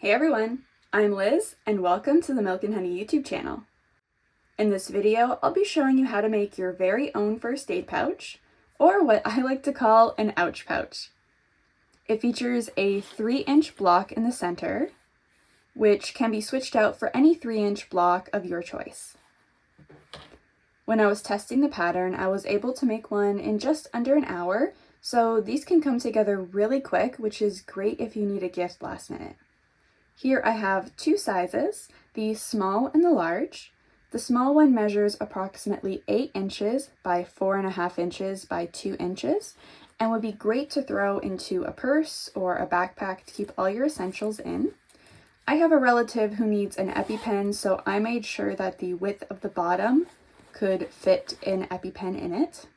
Hey everyone, I'm Liz and welcome to the Milk and Honey YouTube channel. In this video, I'll be showing you how to make your very own first aid pouch, or what I like to call an ouch pouch. It features a 3-inch block in the center, which can be switched out for any 3-inch block of your choice. When I was testing the pattern, I was able to make one in just under an hour, so these can come together really quick, which is great if you need a gift last minute. Here I have two sizes, the small and the large. The small one measures approximately 8 inches by 4.5 inches by 2 inches and would be great to throw into a purse or a backpack to keep all your essentials in. I have a relative who needs an EpiPen, so I made sure that the width of the bottom could fit an EpiPen in it.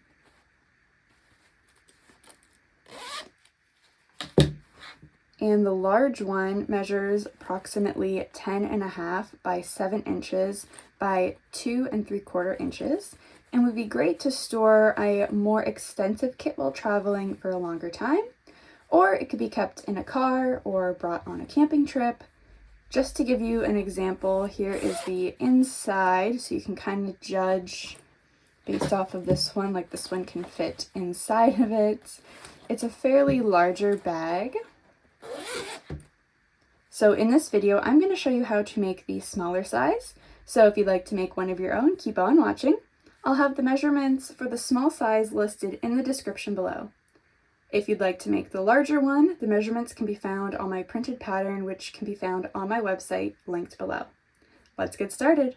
And the large one measures approximately 10.5 by 7 inches by 2 3/4 inches and would be great to store a more extensive kit while traveling for a longer time, or it could be kept in a car or brought on a camping trip. Just to give you an example, here is the inside, so you can kind of judge based off of this one, like this one can fit inside of it. It's a fairly larger bag. So in this video, I'm going to show you how to make the smaller size. So if you'd like to make one of your own, keep on watching. I'll have the measurements for the small size listed in the description below. If you'd like to make the larger one, the measurements can be found on my printed pattern, which can be found on my website, linked below. Let's get started.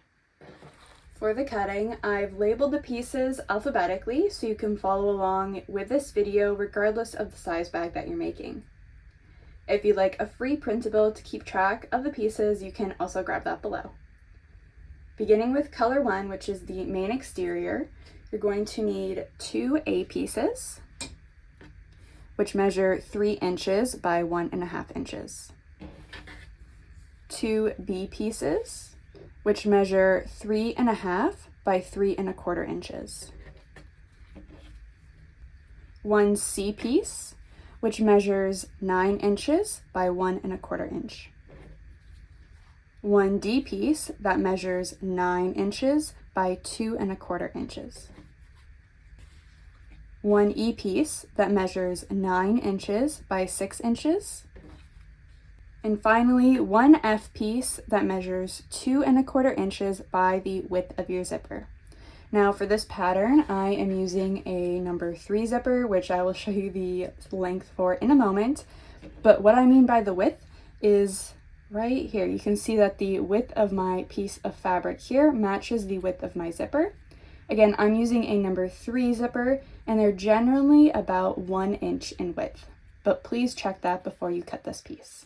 For the cutting, I've labeled the pieces alphabetically so you can follow along with this video regardless of the size bag that you're making. If you'd like a free printable to keep track of the pieces, you can also grab that below. Beginning with color 1, which is the main exterior, you're going to need 2 A pieces, which measure 3 inches by 1.5 inches. 2 B pieces, which measure 3.5 by 3.25 inches. 1 C piece, which measures 9 inches by 1.25 inch. 1 D piece that measures 9 inches by 2.25 inches. 1 E piece that measures 9 inches by 6 inches. And finally, 1 F piece that measures 2.25 inches by the width of your zipper. Now for this pattern, I am using a number 3 zipper, which I will show you the length for in a moment. But what I mean by the width is right here. You can see that the width of my piece of fabric here matches the width of my zipper. Again, I'm using a number 3 zipper, and they're generally about 1 inch in width. But please check that before you cut this piece.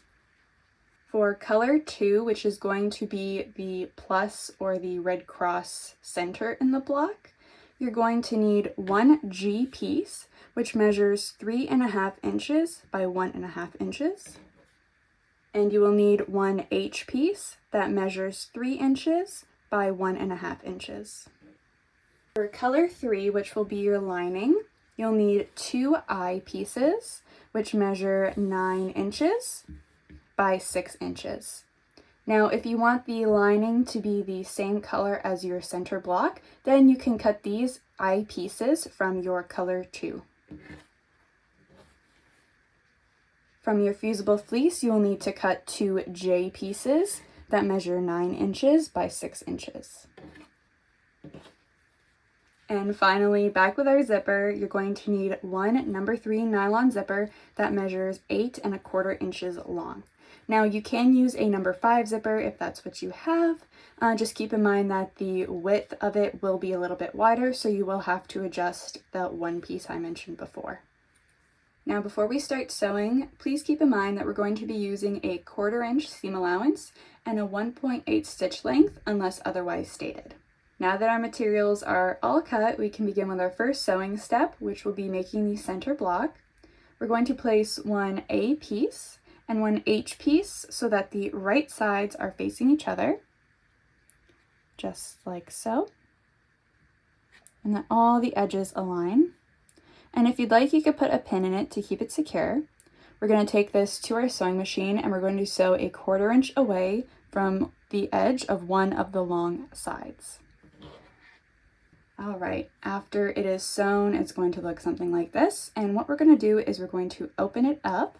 For color 2, which is going to be the plus or the red cross center in the block, you're going to need 1 G piece, which measures 3.5 inches by 1.5 inches. And you will need 1 H piece that measures 3 inches by 1.5 inches. For color 3, which will be your lining, you'll need 2 I pieces, which measure 9 inches by 6 inches. Now, if you want the lining to be the same color as your center block, then you can cut these I pieces from your color 2. From your fusible fleece, you'll need to cut 2 J pieces that measure 9 inches by 6 inches. And finally, back with our zipper, you're going to need 1 number 3 nylon zipper that measures 8.25 inches long. Now you can use a number 5 zipper if that's what you have. Just keep in mind that the width of it will be a little bit wider, so you will have to adjust the one piece I mentioned before. Now before we start sewing, please keep in mind that we're going to be using a 1/4 inch seam allowance and a 1.8 stitch length unless otherwise stated. Now that our materials are all cut, we can begin with our first sewing step, which will be making the center block. We're going to place 1 A piece and 1 H piece so that the right sides are facing each other, just like so, and that all the edges align. And if you'd like, you could put a pin in it to keep it secure. we're going to take this to our sewing machine and we're going to sew a 1/4 inch away from the edge of one of the long sides. All right, after it is sewn, it's going to look something like this. And what we're going to do is we're going to open it up,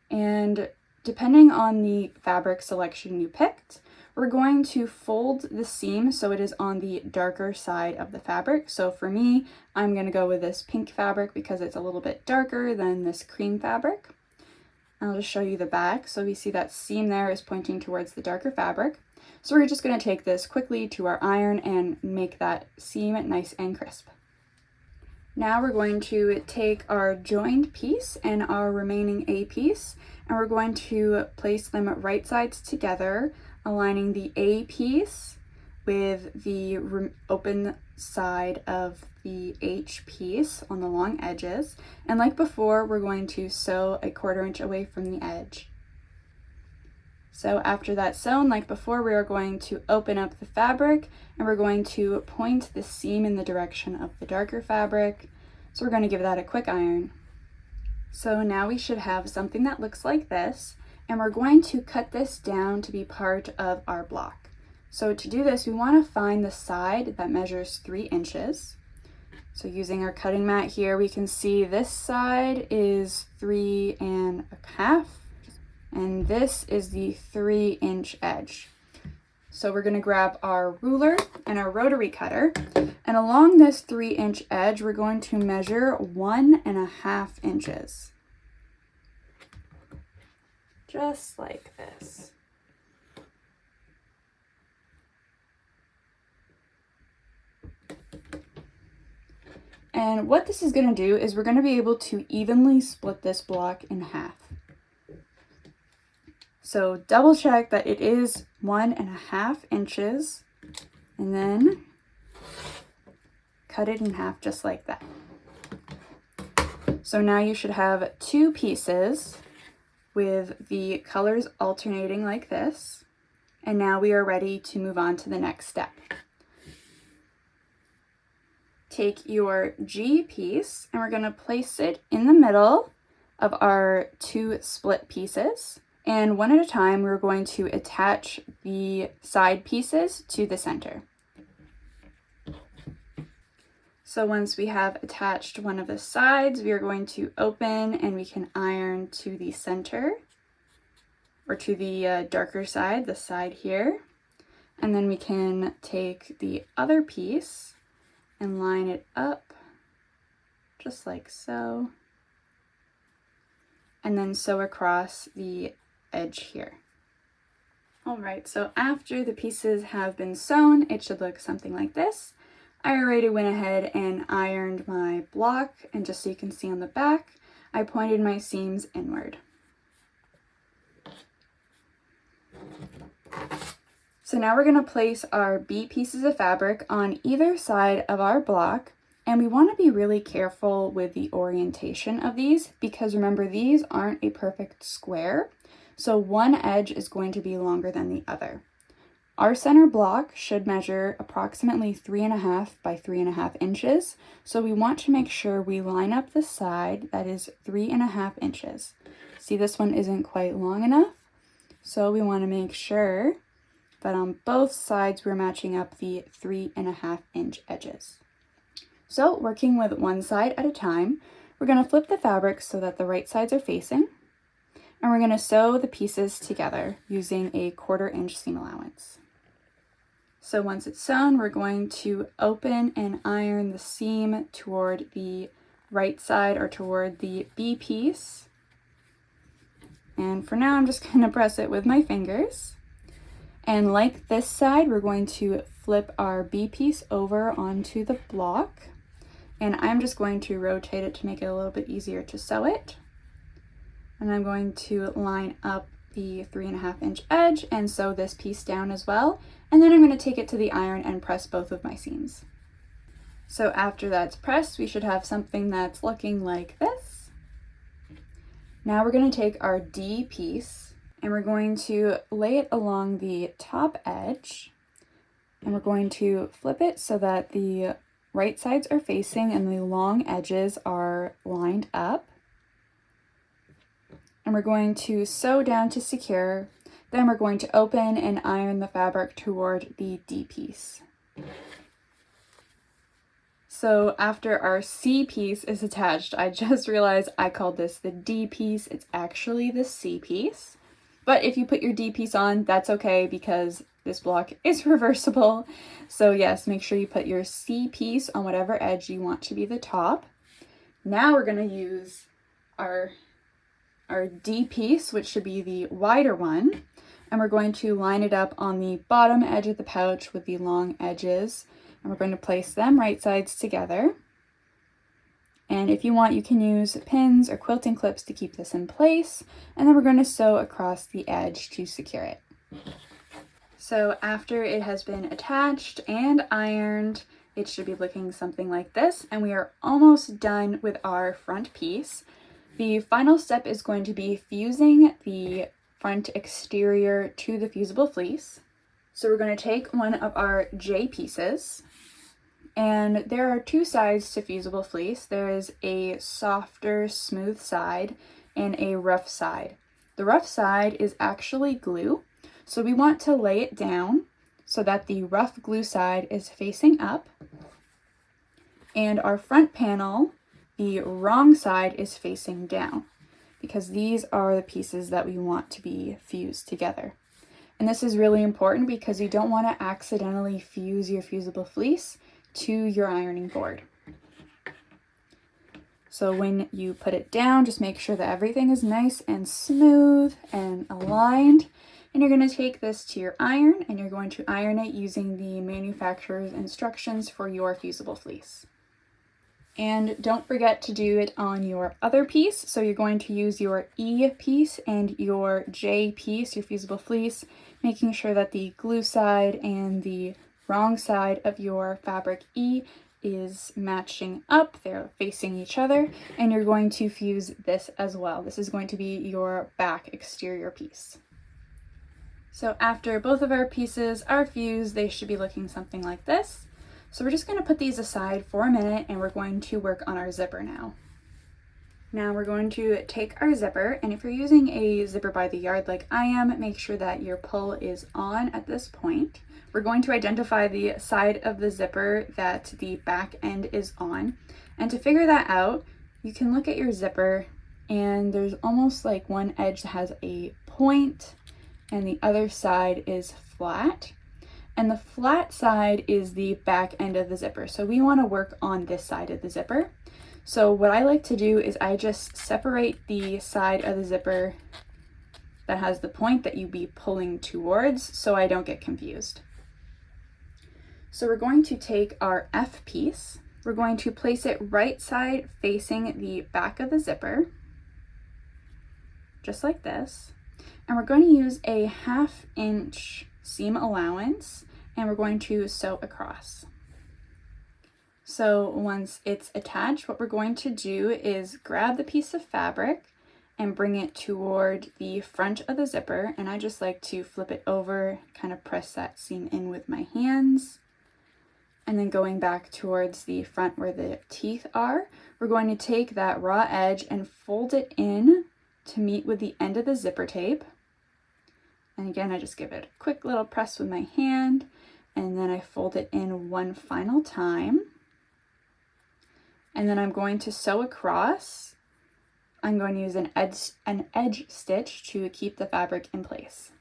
and depending on the fabric selection you picked, we're going to fold the seam so it is on the darker side of the fabric. So for me, I'm going to go with this pink fabric because it's a little bit darker than this cream fabric. I'll just show you the back. So we see that seam there is pointing towards the darker fabric. So we're just going to take this quickly to our iron and make that seam nice and crisp. Now we're going to take our joined piece and our remaining A piece, and we're going to place them right sides together, aligning the A piece with the open side of the H piece on the long edges. And like before, we're going to sew a 1/4 inch away from the edge. So after that's sewn, like before, we are going to open up the fabric and we're going to point the seam in the direction of the darker fabric. So we're going to give that a quick iron. So now we should have something that looks like this, and we're going to cut this down to be part of our block. So to do this, we want to find the side that measures 3 inches. So using our cutting mat here, we can see this side is 3.5. And this is the 3-inch edge. So we're going to grab our ruler and our rotary cutter, and along this 3-inch edge, we're going to measure 1.5 inches. Just like this. And what this is going to do is we're going to be able to evenly split this block in half. So double check that it is 1.5 inches, and then cut it in half just like that. So now you should have 2 pieces with the colors alternating like this. And now we are ready to move on to the next step. Take your G piece and we're going to place it in the middle of our 2 split pieces. And one at a time, we're going to attach the side pieces to the center. So once we have attached one of the sides, we are going to open and we can iron to the center, or to the darker side, the side here. And then we can take the other piece and line it up just like so. And then sew across the edge here. All right, so after the pieces have been sewn, it should look something like this. I already went ahead and ironed my block, and just so you can see on the back, I pointed my seams inward. So now we're going to place our B pieces of fabric on either side of our block, and we want to be really careful with the orientation of these, because remember, these aren't a perfect square. So one edge is going to be longer than the other. Our center block should measure approximately 3.5 by 3.5 inches. So we want to make sure we line up the side that is 3.5 inches. See, this one isn't quite long enough. So we want to make sure that on both sides we're matching up the 3.5 inch edges. So working with one side at a time, we're going to flip the fabric so that the right sides are facing. And we're going to sew the pieces together using a 1/4 inch seam allowance. So once it's sewn, we're going to open and iron the seam toward the right side, or toward the B piece. And for now, I'm just going to press it with my fingers. And like this side, we're going to flip our B piece over onto the block. And I'm just going to rotate it to make it a little bit easier to sew it. And I'm going to line up the 3.5 inch edge and sew this piece down as well. And then I'm going to take it to the iron and press both of my seams. So after that's pressed, we should have something that's looking like this. Now we're going to take our D piece and we're going to lay it along the top edge, and we're going to flip it so that the right sides are facing and the long edges are lined up. and we're going to sew down to secure. Then we're going to open and iron the fabric toward the D piece. So after our C piece is attached, I just realized I called this the D piece. It's actually the C piece. But if you put your D piece on, that's okay because this block is reversible. So yes, make sure you put your C piece on whatever edge you want to be the top. Now we're going to use our D piece, which should be the wider one, and we're going to line it up on the bottom edge of the pouch with the long edges, and we're going to place them right sides together. And if you want, you can use pins or quilting clips to keep this in place, and then we're going to sew across the edge to secure it. So after it has been attached and ironed, it should be looking something like this, and we are almost done with our front piece. The final step is going to be fusing the front exterior to the fusible fleece. So we're going to take one of our J pieces, and there are two sides to fusible fleece. There is a softer, smooth side and a rough side. The rough side is actually glue, so we want to lay it down so that the rough glue side is facing up, and our front panel, the wrong side, is facing down, because these are the pieces that we want to be fused together. And this is really important because you don't want to accidentally fuse your fusible fleece to your ironing board. So when you put it down, just make sure that everything is nice and smooth and aligned. And you're going to take this to your iron, and you're going to iron it using the manufacturer's instructions for your fusible fleece. And don't forget to do it on your other piece. So you're going to use your E piece and your J piece, your fusible fleece, making sure that the glue side and the wrong side of your fabric E is matching up. They're facing each other, and you're going to fuse this as well. This is going to be your back exterior piece. So after both of our pieces are fused, they should be looking something like this. So we're just going to put these aside for a minute, and we're going to work on our zipper now. Now we're going to take our zipper, and if you're using a zipper by the yard like I am, make sure that your pull is on at this point. We're going to identify the side of the zipper that the back end is on. And to figure that out, you can look at your zipper, and there's almost like one edge that has a point and the other side is flat. And the flat side is the back end of the zipper. So we want to work on this side of the zipper. So what I like to do is I just separate the side of the zipper that has the point that you'd be pulling towards so I don't get confused. So we're going to take our F piece. We're going to place it right side facing the back of the zipper, just like this. And we're going to use a 1/2 inch seam allowance, and we're going to sew across. So once it's attached, what we're going to do is grab the piece of fabric and bring it toward the front of the zipper, and I just like to flip it over, kind of press that seam in with my hands. And then going back towards the front where the teeth are, we're going to take that raw edge and fold it in to meet with the end of the zipper tape. And again, I just give it a quick little press with my hand, and then I fold it in one final time. And then I'm going to sew across. I'm going to use an edge stitch to keep the fabric in place.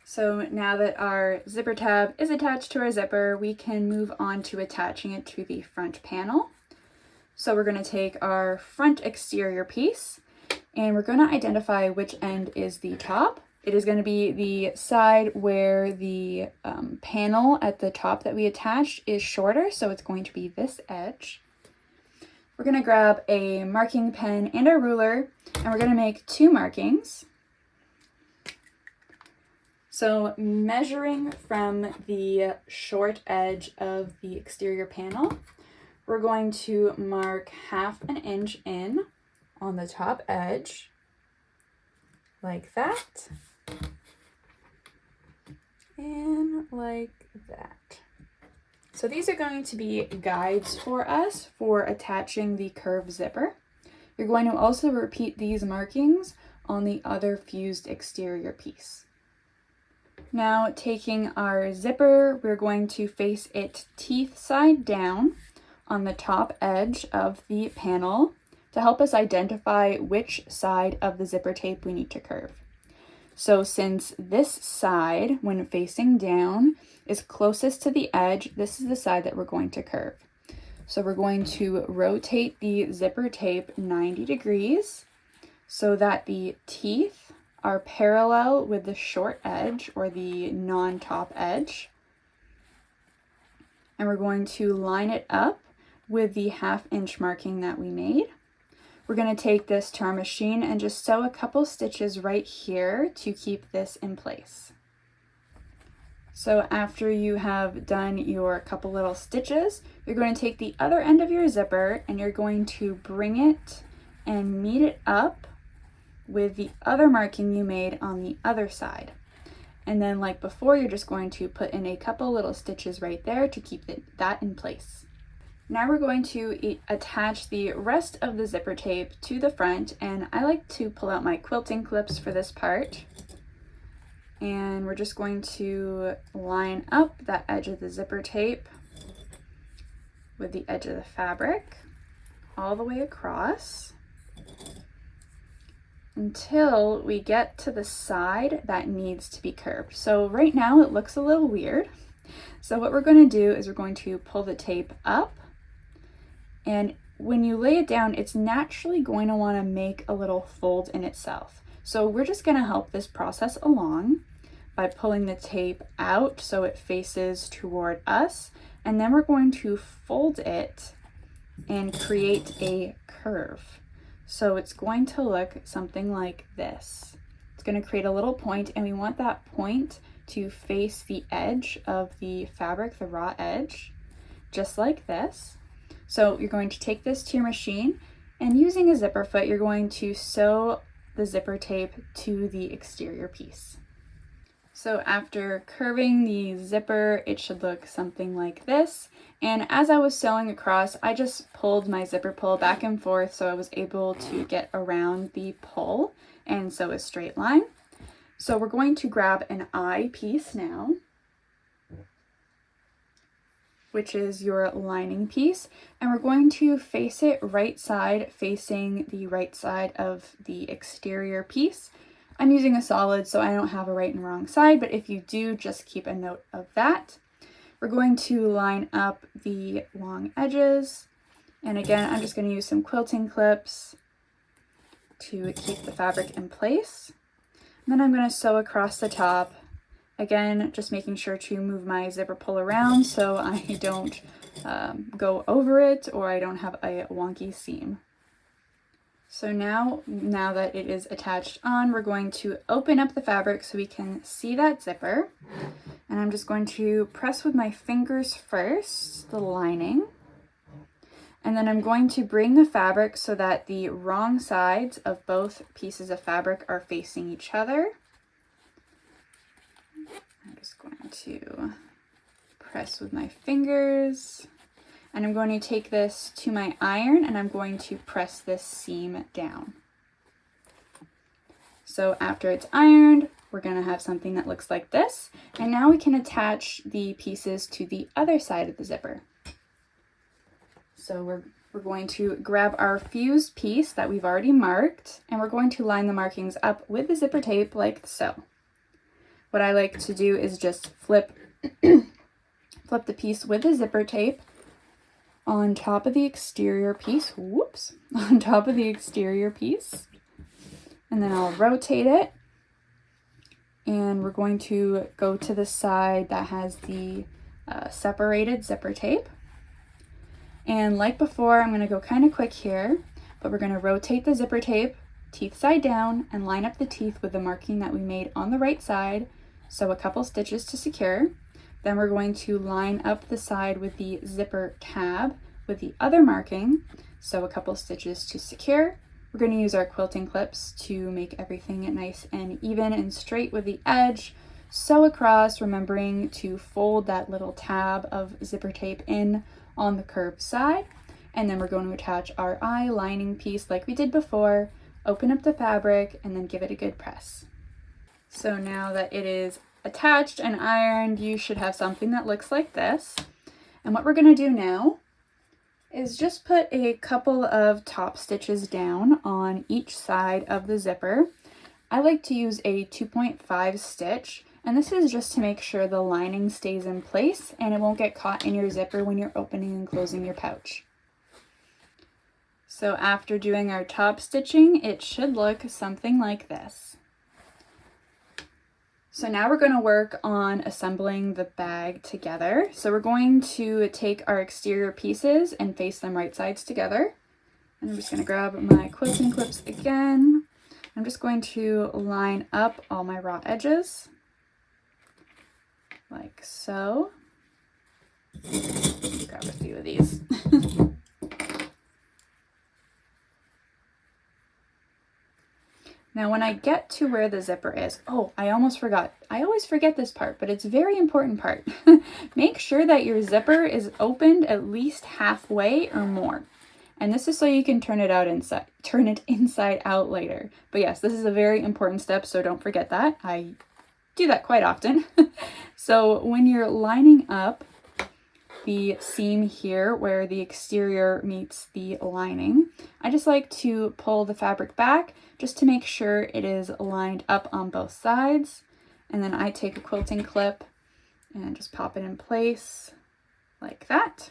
So now that our zipper tab is attached to our zipper, we can move on to attaching it to the front panel. So we're going to take our front exterior piece, and we're going to identify which end is the top. It is going to be the side where the panel at the top that we attached is shorter, so it's going to be this edge. We're going to grab a marking pen and a ruler, and we're going to make 2 markings. So measuring from the short edge of the exterior panel, we're going to mark 1/2 inch in on the top edge, like that, and like that. So these are going to be guides for us for attaching the curved zipper. You're going to also repeat these markings on the other fused exterior piece. Now, taking our zipper, we're going to face it teeth side down on the top edge of the panel to help us identify which side of the zipper tape we need to curve. So since this side, when facing down, is closest to the edge, this is the side that we're going to curve. So we're going to rotate the zipper tape 90 degrees so that the teeth are parallel with the short edge or the non-top edge. And we're going to line it up with the 1/2 inch marking that we made. We're going to take this to our machine and just sew a couple stitches right here to keep this in place. So after you have done your couple little stitches, you're going to take the other end of your zipper and you're going to bring it and meet it up with the other marking you made on the other side. And then like before, you're just going to put in a couple little stitches right there to keep that in place. Now we're going to attach the rest of the zipper tape to the front, and I like to pull out my quilting clips for this part. And we're just going to line up that edge of the zipper tape with the edge of the fabric all the way across until we get to the side that needs to be curved. So right now it looks a little weird. So what we're going to do is we're going to pull the tape up, and when you lay it down, it's naturally going to want to make a little fold in itself. So we're just going to help this process along by pulling the tape out so it faces toward us, and then we're going to fold it and create a curve. So it's going to look something like this. It's going to create a little point, and we want that point to face the edge of the fabric, the raw edge, just like this. So you're going to take this to your machine, and using a zipper foot, you're going to sew the zipper tape to the exterior piece. So after curving the zipper, it should look something like this. And as I was sewing across, I just pulled my zipper pull back and forth so I was able to get around the pull and sew a straight line. So we're going to grab an eye piece now, which is your lining piece, and we're going to face it right side facing the right side of the exterior piece. I'm using a solid, so I don't have a right and wrong side, but if you do, just keep a note of that. We're going to line up the long edges, and again, I'm just going to use some quilting clips to keep the fabric in place. And then I'm going to sew across the top. Again, just making sure to move my zipper pull around so I don't go over it or I don't have a wonky seam. So now that it is attached on, we're going to open up the fabric so we can see that zipper. And I'm just going to press with my fingers first, the lining. And then I'm going to bring the fabric so that the wrong sides of both pieces of fabric are facing each other. I'm just going to press with my fingers. And I'm going to take this to my iron and I'm going to press this seam down. So after it's ironed, we're going to have something that looks like this. And now we can attach the pieces to the other side of the zipper. So we're going to grab our fused piece that we've already marked, and we're going to line the markings up with the zipper tape like so. What I like to do is just flip the piece with the zipper tape on top of the exterior piece, on top of the exterior piece, and then I'll rotate it, and we're going to go to the side that has the separated zipper tape. And like before, I'm going to go kind of quick here, but we're going to rotate the zipper tape, teeth side down, and line up the teeth with the marking that we made on the right side, sew a couple stitches to secure. Then we're going to line up the side with the zipper tab with the other marking, sew a couple stitches to secure. We're going to use our quilting clips to make everything nice and even and straight with the edge. Sew across, remembering to fold that little tab of zipper tape in on the curved side. And then we're going to attach our eye lining piece like we did before, open up the fabric, and then give it a good press. So now that it is attached and ironed, you should have something that looks like this. And what we're going to do now is just put a couple of top stitches down on each side of the zipper. I like to use a 2.5 stitch, and this is just to make sure the lining stays in place and it won't get caught in your zipper when you're opening and closing your pouch. So after doing our top stitching, it should look something like this. So now we're going to work on assembling the bag together. So we're going to take our exterior pieces and face them right sides together. And I'm just going to grab my quilting clips again. I'm just going to line up all my raw edges, like so. Grab a few of these. Now when I get to where the zipper is, oh, I almost forgot. I always forget this part, but it's a very important part. Make sure that your zipper is opened at least halfway or more. And this is so you can turn it inside out later. But yes, this is a very important step, so don't forget that. I do that quite often. So when you're lining up the seam here where the exterior meets the lining, I just like to pull the fabric back just to make sure it is lined up on both sides. And then I take a quilting clip and just pop it in place like that.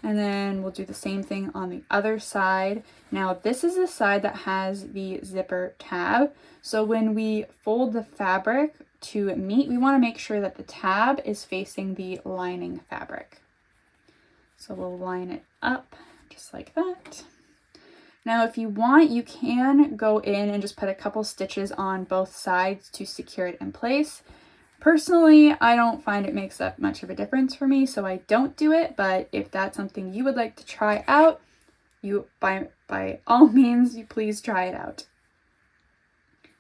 And then we'll do the same thing on the other side. Now this is the side that has the zipper tab. So when we fold the fabric to meet, we want to make sure that the tab is facing the lining fabric. So we'll line it up just like that. Now if you want, you can go in and just put a couple stitches on both sides to secure it in place. Personally, I don't find it makes that much of a difference for me, so I don't do it, but if that's something you would like to try out, you by all means, you please try it out.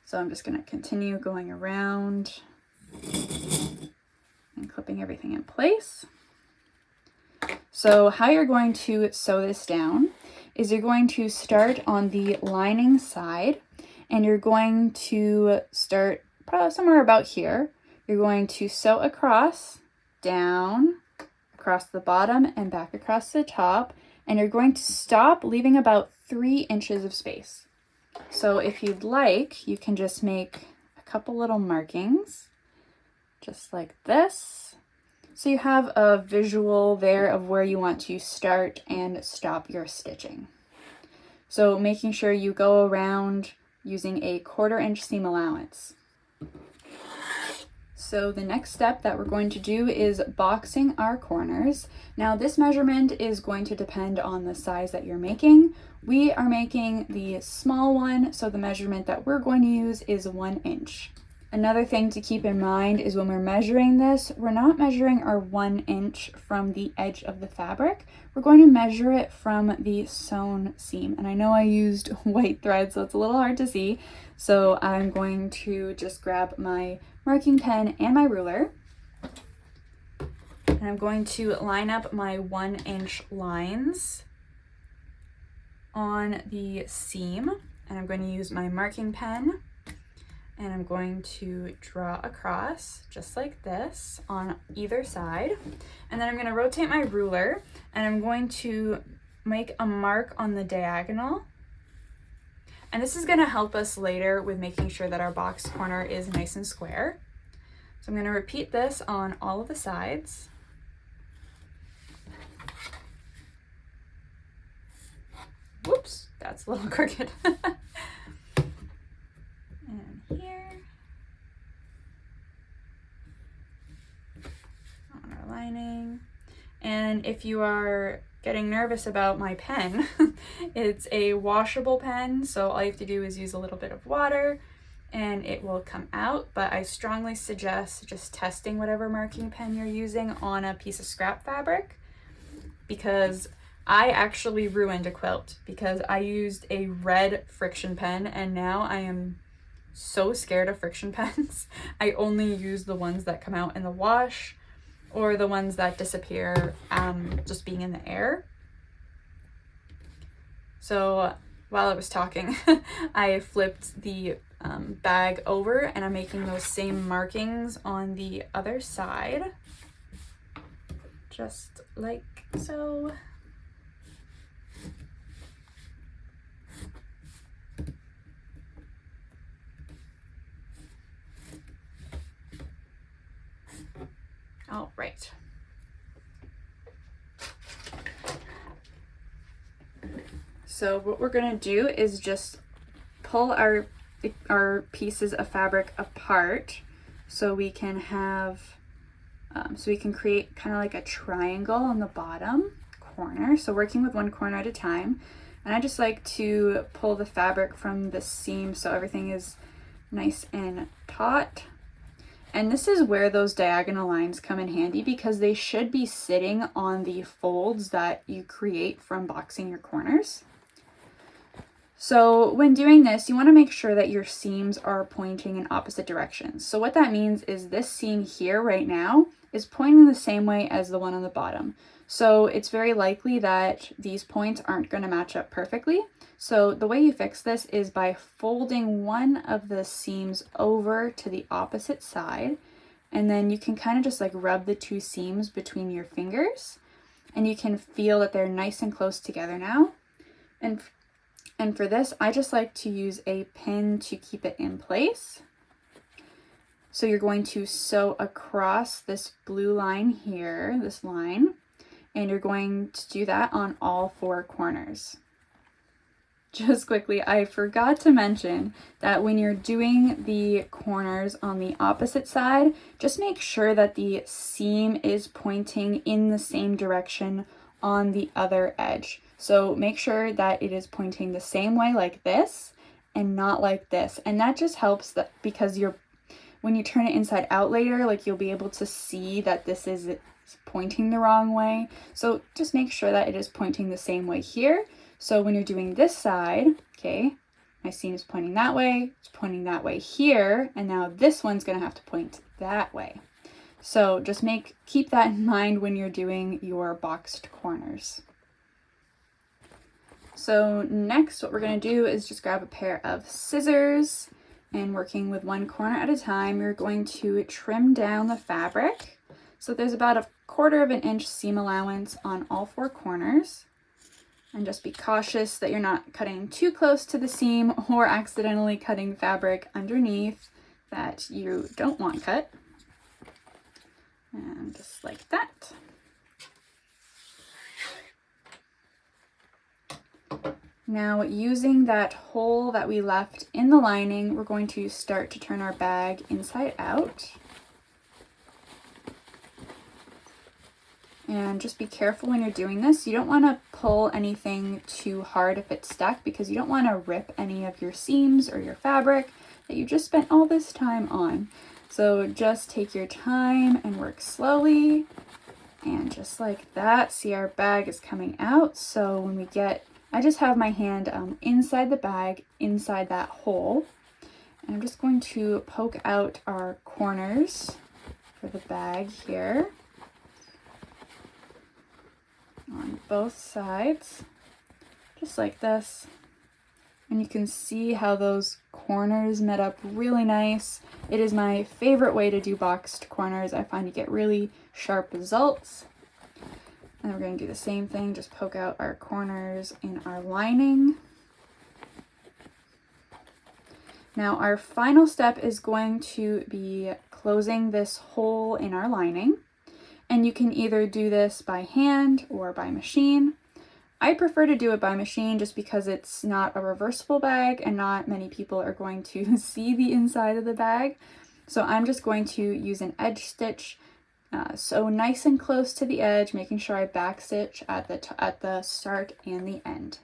So I'm just going to continue going around and clipping everything in place. So how you're going to sew this down is you're going to start on the lining side, and you're going to start probably somewhere about here. You're going to sew across, down, across the bottom, and back across the top, and you're going to stop, leaving about 3 inches of space. So if you'd like, you can just make a couple little markings, just like this. So you have a visual there of where you want to start and stop your stitching. So making sure you go around using a 1/4 inch seam allowance. So the next step that we're going to do is boxing our corners. Now this measurement is going to depend on the size that you're making. We are making the small one, so the measurement that we're going to use is 1 inch. Another thing to keep in mind is when we're measuring this, we're not measuring our 1 inch from the edge of the fabric. We're going to measure it from the sewn seam. And I know I used white thread, so it's a little hard to see. So I'm going to just grab my marking pen and my ruler. And I'm going to line up my 1 inch lines on the seam. And I'm going to use my marking pen. And I'm going to draw across just like this on either side. And then I'm going to rotate my ruler and I'm going to make a mark on the diagonal. And this is going to help us later with making sure that our box corner is nice and square. So I'm going to repeat this on all of the sides. Whoops, that's a little crooked. Here on our lining. And if you are getting nervous about my pen, it's a washable pen, so all you have to do is use a little bit of water and it will come out. But I strongly suggest just testing whatever marking pen you're using on a piece of scrap fabric, because I actually ruined a quilt because I used a red friction pen and now I am so scared of friction pens. I only use the ones that come out in the wash or the ones that disappear just being in the air. So while I was talking, I flipped the bag over and I'm making those same markings on the other side, just like so. All right. So what we're gonna do is just pull our pieces of fabric apart so we can have, so we can create kind of like a triangle on the bottom corner. So working with one corner at a time. And I just like to pull the fabric from the seam so everything is nice and taut. And this is where those diagonal lines come in handy because they should be sitting on the folds that you create from boxing your corners. So when doing this, you want to make sure that your seams are pointing in opposite directions. So what that means is this seam here right now is pointing the same way as the one on the bottom. So it's very likely that these points aren't going to match up perfectly. So the way you fix this is by folding one of the seams over to the opposite side, and then you can kind of just like rub the two seams between your fingers, and you can feel that they're nice and close together now. And for this, I just like to use a pin to keep it in place. So you're going to sew across this blue line here, this line, and you're going to do that on all four corners. Just quickly, I forgot to mention that when you're doing the corners on the opposite side, just make sure that the seam is pointing in the same direction on the other edge. So make sure that it is pointing the same way like this and not like this. And that just helps that because when you turn it inside out later, like you'll be able to see that this is pointing the wrong way. So just make sure that it is pointing the same way here. So when you're doing this side, okay, my seam is pointing that way, it's pointing that way here, and now this one's gonna have to point that way. So just keep that in mind when you're doing your boxed corners. So next, what we're gonna do is just grab a pair of scissors, and working with one corner at a time, you're going to trim down the fabric. So there's about 1/4 of an inch seam allowance on all four corners. And just be cautious that you're not cutting too close to the seam or accidentally cutting fabric underneath that you don't want cut. And just like that. Now, using that hole that we left in the lining, we're going to start to turn our bag inside out. And just be careful when you're doing this. You don't want to pull anything too hard if it's stuck because you don't want to rip any of your seams or your fabric that you just spent all this time on. So just take your time and work slowly. And just like that, see our bag is coming out. So when we get, I just have my hand inside the bag, inside that hole. And I'm just going to poke out our corners for the bag here. On both sides, just like this. And you can see how those corners met up really nice. It is my favorite way to do boxed corners. I find you get really sharp results. And we're going to do the same thing, just poke out our corners in our lining. Now our final step is going to be closing this hole in our lining. And you can either do this by hand or by machine. I prefer to do it by machine just because it's not a reversible bag and not many people are going to see the inside of the bag. So I'm just going to use an edge stitch, sew nice and close to the edge, making sure I back stitch at the start and the end.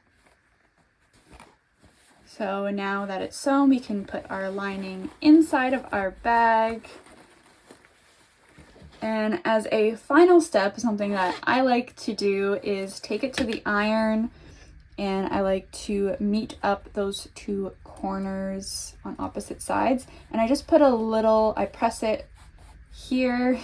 So now that it's sewn, we can put our lining inside of our bag. And as a final step, something that I like to do is take it to the iron, and I like to meet up those two corners on opposite sides. And I just put I press it here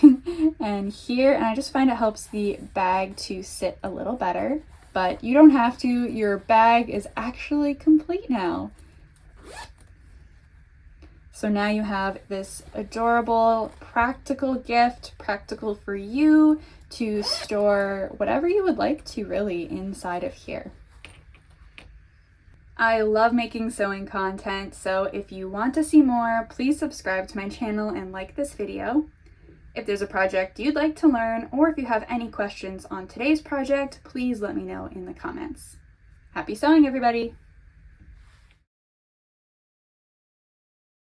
and here, and I just find it helps the bag to sit a little better. but you don't have to. Your bag is actually complete now. So now you have this adorable, practical gift, practical for you to store whatever you would like to really inside of here. I love making sewing content, so if you want to see more, please subscribe to my channel and like this video. If there's a project you'd like to learn, or if you have any questions on today's project, please let me know in the comments. Happy sewing, everybody!